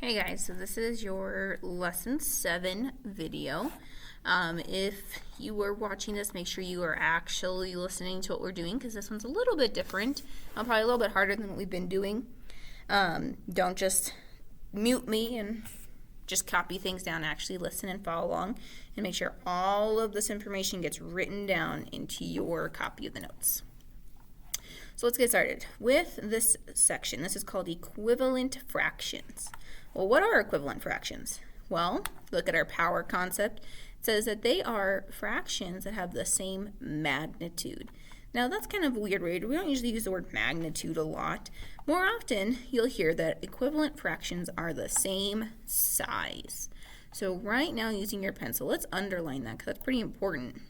Hey guys, so this is your lesson 7 video. If you were watching this, make sure you are actually listening to what we're doing because this one's a little bit different, probably a little bit harder than what we've been doing. Don't just mute me and just copy things down. Actually listen and follow along and make sure all of this information gets written down into your copy of the notes. So let's get started with this section. This is called equivalent fractions. Well, what are equivalent fractions? Well, look at our power concept. It says that they are fractions that have the same magnitude. Now that's kind of a weird word. We don't usually use the word magnitude a lot. More often, you'll hear that equivalent fractions are the same size. So right now, using your pencil, let's underline that because that's pretty important.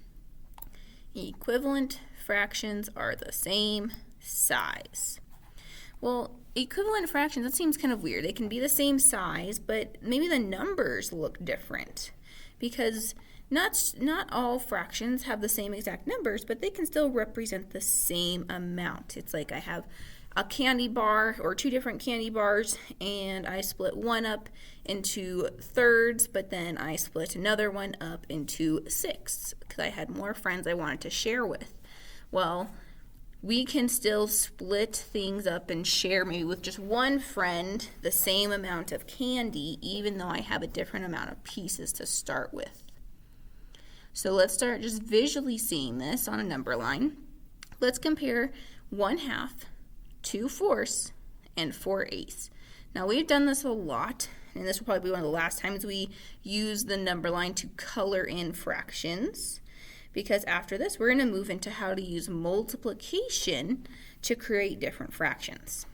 Equivalent fractions are the same size. Well, equivalent fractions, that seems kind of weird. They can be the same size, but maybe the numbers look different because not all fractions have the same exact numbers, but they can still represent the same amount. It's like I have a candy bar or two different candy bars and I split one up into thirds, but then I split another one up into sixths because I had more friends I wanted to share with. Well, we can still split things up and share maybe with just one friend the same amount of candy even though I have a different amount of pieces to start with. So let's start just visually seeing this on a number line. Let's compare 1/2, 2/4, and 4/8. Now we've done this a lot, and this will probably be one of the last times we use the number line to color in fractions. Because after this, we're going to move into how to use multiplication to create different fractions.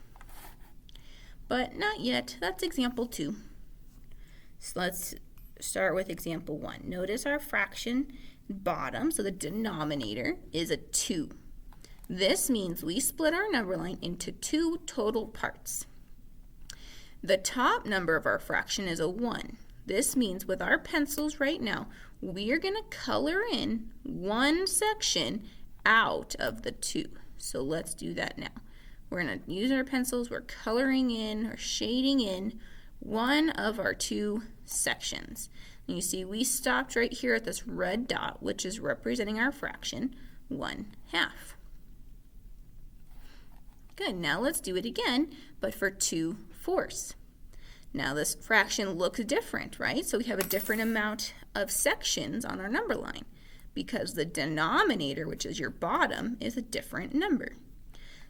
But not yet. That's example 2. So let's start with example 1. Notice our fraction bottom, so the denominator, is a 2. This means we split our number line into 2 total parts. The top number of our fraction is a 1. This means with our pencils right now, we are going to color in one section out of the 2. So let's do that now. We're going to use our pencils. We're coloring in or shading in one of our 2 sections. And you see we stopped right here at this red dot, which is representing our fraction 1/2. Good. Now let's do it again, but for 2/4. Now this fraction looks different, right? So we have a different amount of sections on our number line because the denominator, which is your bottom, is a different number.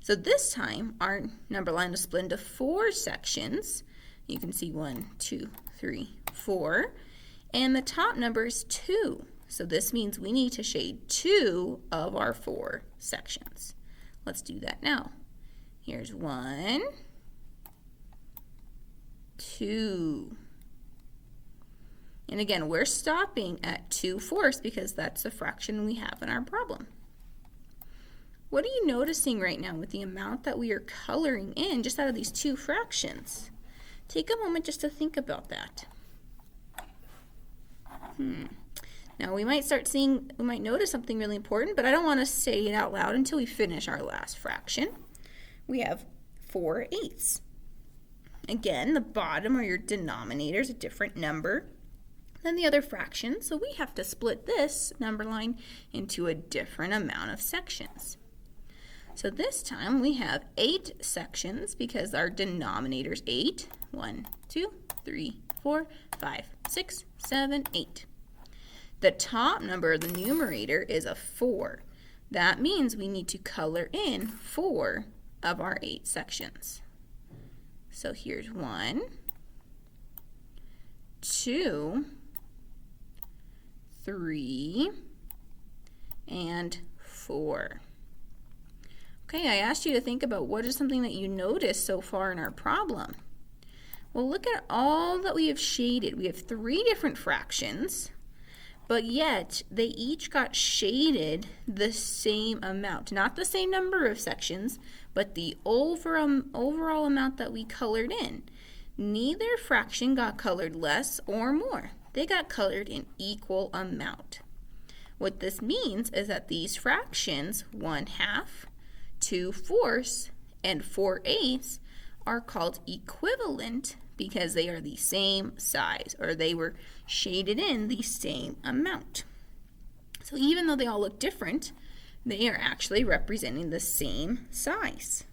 So this time our number line is split into 4 sections. You can see 1, 2, 3, 4. And the top number is 2. So this means we need to shade 2 of our 4 sections. Let's do that now. Here's 1, 2. And again, we're stopping at 2/4 because that's the fraction we have in our problem. What are you noticing right now with the amount that we are coloring in just out of these 2 fractions? Take a moment just to think about that. Now we might notice something really important, but I don't want to say it out loud until we finish our last fraction. We have 4/8. Again, the bottom or your denominator is a different number than the other fraction, so we have to split this number line into a different amount of sections. So this time we have 8 sections because our denominator is 8. 1, 2, 3, 4, 5, 6, 7, 8. The top number of the numerator is a 4. That means we need to color in 4 of our 8 sections. So here's 1, 2, 3, and 4. Okay, I asked you to think about what is something that you noticed so far in our problem. Well, look at all that we have shaded. We have 3 different fractions, but yet they each got shaded the same amount. Not the same number of sections, but the overall amount that we colored in. Neither fraction got colored less or more. They got colored in equal amount. What this means is that these fractions, 1/2, 2/4, and 4/8, are called equivalent because they are the same size, or they were shaded in the same amount. So even though they all look different, they are actually representing the same size.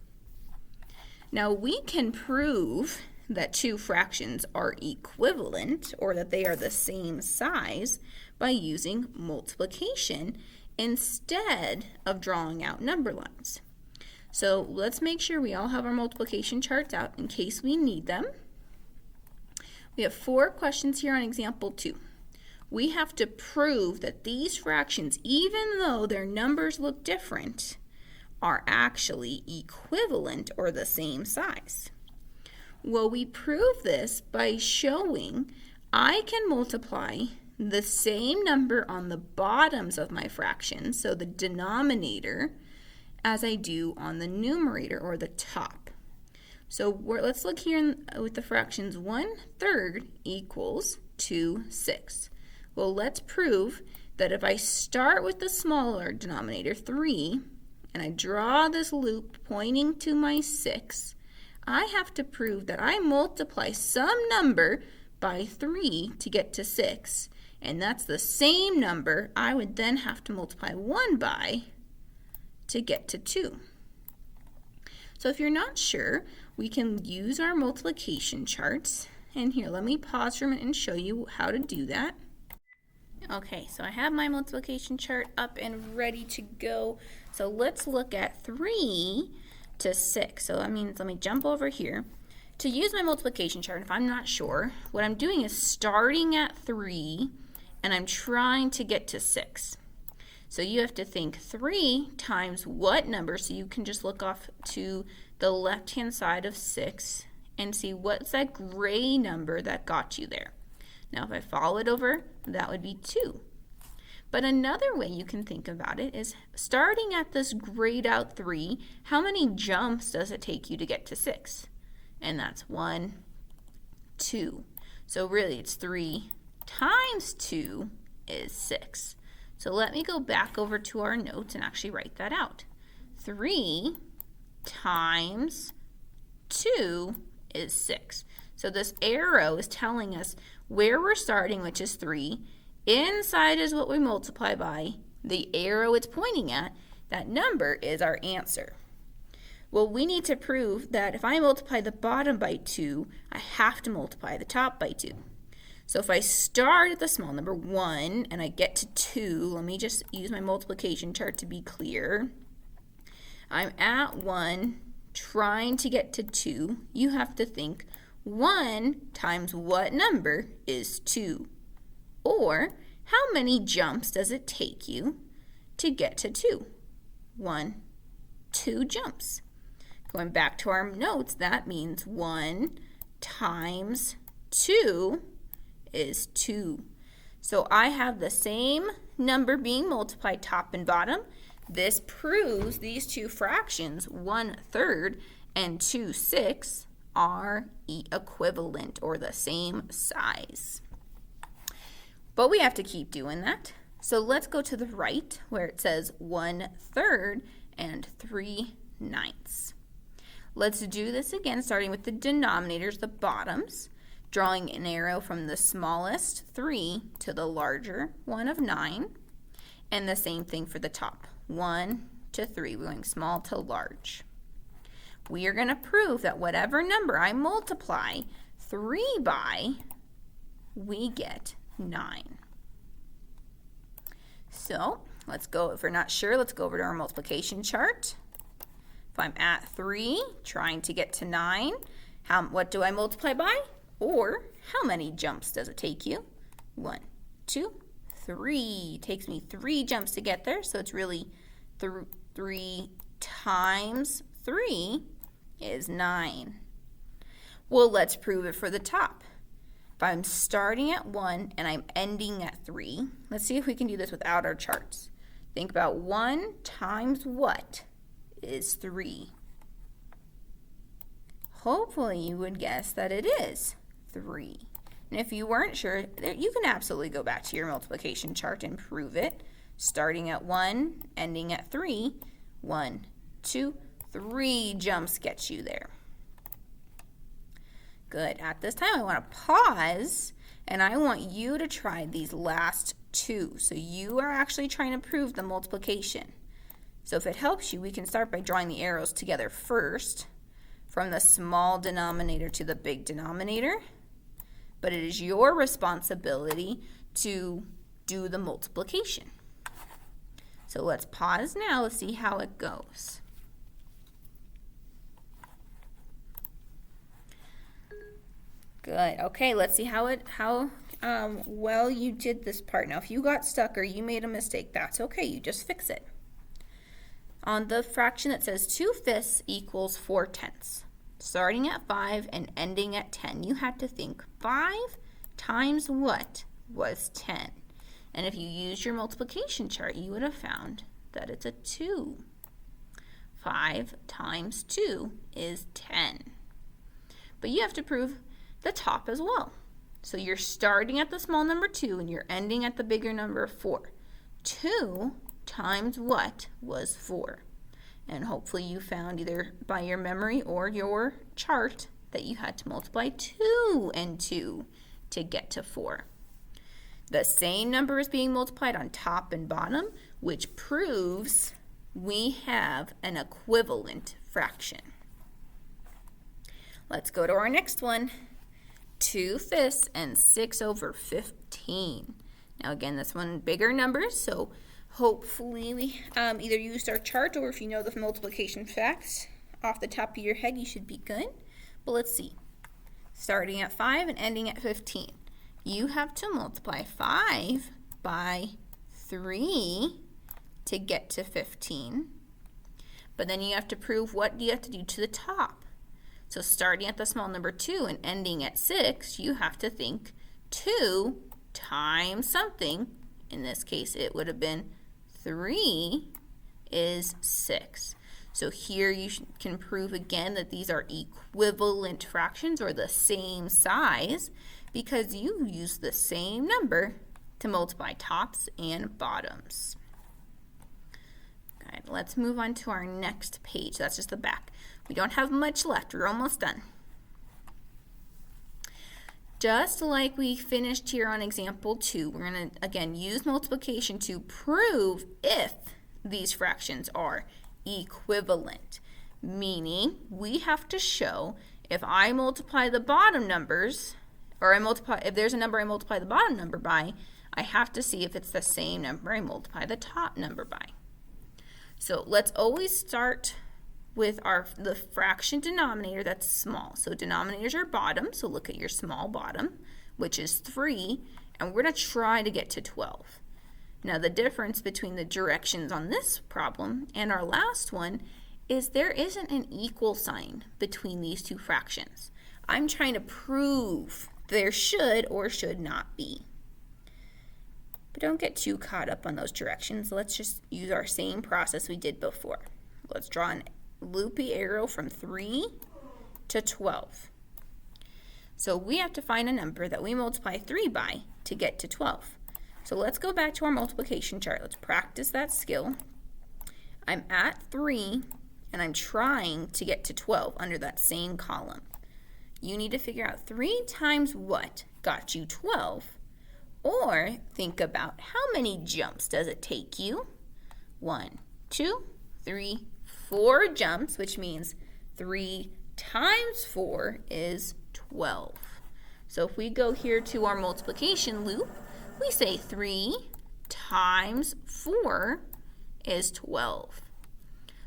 Now we can prove that two fractions are equivalent, or that they are the same size, by using multiplication instead of drawing out number lines. So let's make sure we all have our multiplication charts out in case we need them. We have 4 questions here on example 2. We have to prove that these fractions, even though their numbers look different, are actually equivalent or the same size. Well, we prove this by showing I can multiply the same number on the bottoms of my fractions, so the denominator, as I do on the numerator, or the top. So let's look here with the fractions. 1/3 equals 2/6. Well, let's prove that if I start with the smaller denominator, 3, and I draw this loop pointing to my 6, I have to prove that I multiply some number by 3 to get to 6, and that's the same number I would then have to multiply 1 by to get to 2. So if you're not sure, we can use our multiplication charts. And here, let me pause for a minute and show you how to do that. Okay, so I have my multiplication chart up and ready to go. So let's look at 3 to 6. So that means, let me jump over here. To use my multiplication chart, if I'm not sure, what I'm doing is starting at 3 and I'm trying to get to 6. So you have to think 3 times what number, so you can just look off to the left-hand side of 6 and see what's that gray number that got you there. Now if I follow it over, that would be 2. But another way you can think about it is starting at this grayed out 3, how many jumps does it take you to get to 6? And that's 1, 2. So really it's 3 times 2 is 6. So let me go back over to our notes and actually write that out. 3 times 2 is 6. So this arrow is telling us where we're starting, which is 3. Inside is what we multiply by. The arrow it's pointing at, that number is our answer. Well, we need to prove that if I multiply the bottom by 2, I have to multiply the top by 2. So if I start at the small number 1 and I get to 2, let me just use my multiplication chart to be clear. I'm at 1 trying to get to 2. You have to think 1 times what number is 2? Or how many jumps does it take you to get to 2? 1, 2 jumps. Going back to our notes, that means 1 times 2 is 2. So I have the same number being multiplied top and bottom. This proves these two fractions, 1/3 and 2/6, are equivalent or the same size. But we have to keep doing that. So let's go to the right where it says 1/3 and 3/9. Let's do this again, starting with the denominators, the bottoms, drawing an arrow from the smallest 3 to the larger one of 9, and the same thing for the top, 1 to 3, going small to large. We are going to prove that whatever number I multiply 3 by, we get 9. So let's go, if we're not sure, let's go over to our multiplication chart. If I'm at 3, trying to get to 9, what do I multiply by? Or how many jumps does it take you? 1, 2, 3. It takes me 3 jumps to get there, so it's really 3 times 3 is 9. Well, let's prove it for the top. If I'm starting at 1 and I'm ending at 3, let's see if we can do this without our charts. Think about 1 times what is 3? Hopefully you would guess that it is 3. And if you weren't sure, you can absolutely go back to your multiplication chart and prove it. Starting at 1, ending at 3, 1, 2, 3 jumps get you there. Good. At this time, I want to pause, and I want you to try these last two. So you are actually trying to prove the multiplication. So if it helps you, we can start by drawing the arrows together first, from the small denominator to the big denominator. But it is your responsibility to do the multiplication. So let's pause now to see how it goes. Good. Okay, let's see how well you did this part. Now, if you got stuck or you made a mistake, that's okay. You just fix it. On the fraction that says 2/5 equals 4/10, starting at 5 and ending at 10, you had to think 5 times what was 10? And if you used your multiplication chart, you would have found that it's a 2. 5 times 2 is 10. But you have to prove the top as well. So you're starting at the small number 2 and you're ending at the bigger number 4. 2 times what was 4? And hopefully you found either by your memory or your chart that you had to multiply 2 and 2 to get to 4. The same number is being multiplied on top and bottom, which proves we have an equivalent fraction. Let's go to our next one. 2/5 and 6/15. Now again, this one bigger numbers, so hopefully we either used our chart, or if you know the multiplication facts off the top of your head, you should be good. But let's see. Starting at 5 and ending at 15. You have to multiply 5 by 3 to get to 15. But then you have to prove what you have to do to the top. So starting at the small number 2 and ending at 6, you have to think 2 times something. In this case, it would have been 3 is 6. So here you can prove again that these are equivalent fractions, or the same size, because you use the same number to multiply tops and bottoms. Good. Let's move on to our next page. That's just the back. We don't have much left. We're almost done. Just like we finished here on example 2, we're going to, again, use multiplication to prove if these fractions are equivalent, meaning we have to show if I multiply the bottom numbers, or if there's a number I multiply the bottom number by, I have to see if it's the same number I multiply the top number by. So let's always start with the fraction denominator that's small. So denominators are bottom, so look at your small bottom, which is 3, and we're going to try to get to 12. Now the difference between the directions on this problem and our last one is there isn't an equal sign between these two fractions. I'm trying to prove there should or should not be. But don't get too caught up on those directions. Let's just use our same process we did before. Let's draw a loopy arrow from 3 to 12. So we have to find a number that we multiply 3 by to get to 12. So let's go back to our multiplication chart. Let's practice that skill. I'm at 3 and I'm trying to get to 12 under that same column. You need to figure out 3 times what got you 12, or think about how many jumps does it take you? 1, 2, 3, 4 jumps, which means 3 times 4 is 12. So if we go here to our multiplication loop, we say 3 times 4 is 12.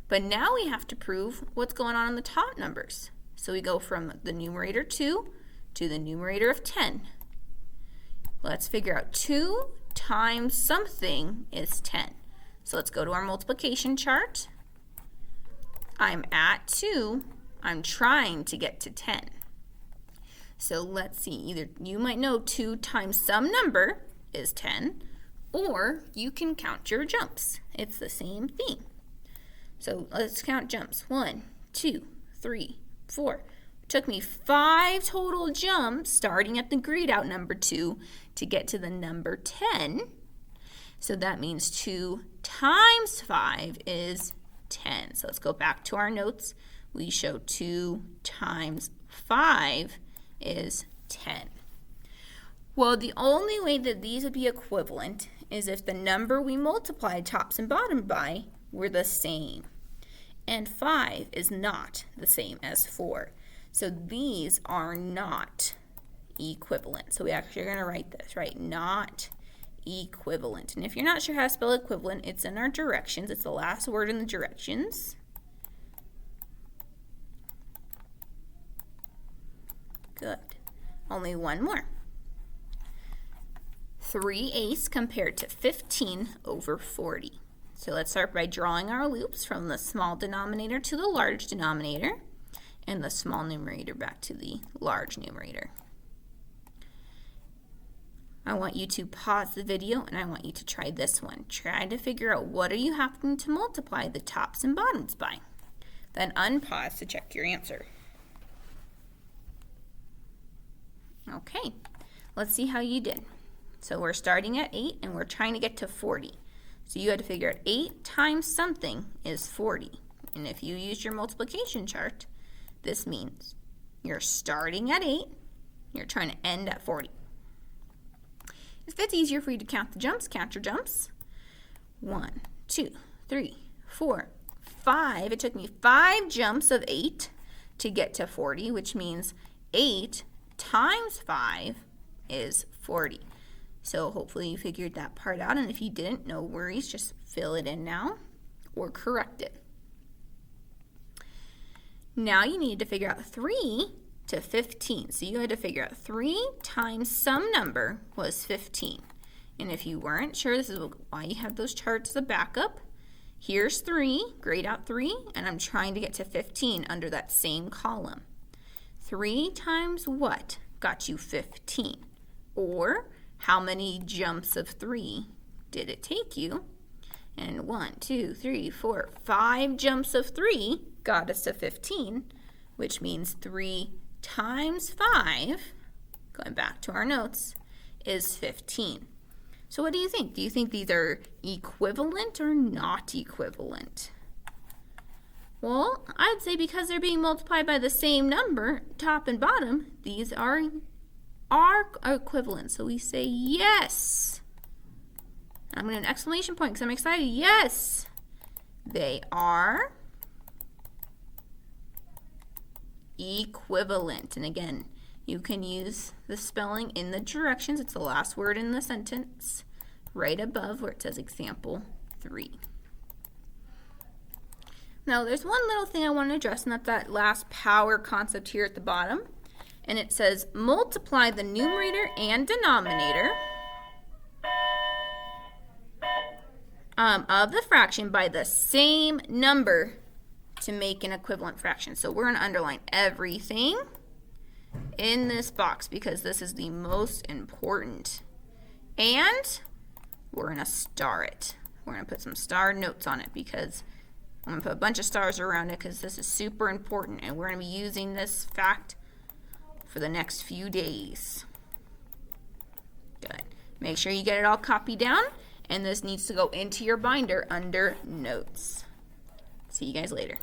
But now we have to prove what's going on in the top numbers. So we go from the numerator 2 to the numerator of 10. Let's figure out 2 times something is 10. So let's go to our multiplication chart. I'm at 2. I'm trying to get to 10. So let's see, either you might know 2 times some number is 10, or you can count your jumps. It's the same thing. So let's count jumps. 1, 2, 3, 4. It took me 5 total jumps starting at the grayed out number 2 to get to the number 10. So that means 2 times 5 is 10. So let's go back to our notes. We show 2 times 5 is 10. Well, the only way that these would be equivalent is if the number we multiplied tops and bottom by were the same. And 5 is not the same as 4. So these are not equivalent. So we actually are going to write this, right? Not equivalent. And if you're not sure how to spell equivalent, it's in our directions. It's the last word in the directions. Good. Only one more. 3/8 compared to 15 over 40. So let's start by drawing our loops from the small denominator to the large denominator and the small numerator back to the large numerator. I want you to pause the video and I want you to try this one. Try to figure out what are you having to multiply the tops and bottoms by. Then unpause to check your answer. Okay, let's see how you did. So we're starting at 8 and we're trying to get to 40. So you had to figure out 8 times something is 40. And if you use your multiplication chart, this means you're starting at 8, you're trying to end at 40. If it's easier for you to count the jumps, count your jumps. 1, 2, 3, 4, 5. It took me 5 jumps of 8 to get to 40, which means 8 times 5 is 40. So hopefully you figured that part out, and if you didn't, no worries, just fill it in now or correct it. Now you need to figure out 3 to 15. So you had to figure out 3 times some number was 15. And if you weren't sure, this is why you have those charts as a backup. Here's 3, grade out 3, and I'm trying to get to 15 under that same column. 3 times what got you 15? Or how many jumps of 3 did it take you? And 1, 2, 3, 4, 5 jumps of 3 got us to 15, which means 3 times 5, going back to our notes, is 15. So what do you think? Do you think these are equivalent or not equivalent? Well, I'd say because they're being multiplied by the same number, top and bottom, these are equivalent. So we say yes. I'm going to do an exclamation point because I'm excited. Yes, they are equivalent. And again, you can use the spelling in the directions. It's the last word in the sentence right above where it says example 3. Now there's one little thing I want to address, and that's that last power concept here at the bottom. And it says multiply the numerator and denominator of the fraction by the same number to make an equivalent fraction. So we're going to underline everything in this box because this is the most important. And we're going to star it. We're going to put some star notes on it because I'm going to put a bunch of stars around it because this is super important, and we're going to be using this fact for the next few days. Good. Make sure you get it all copied down, and this needs to go into your binder under notes. See you guys later.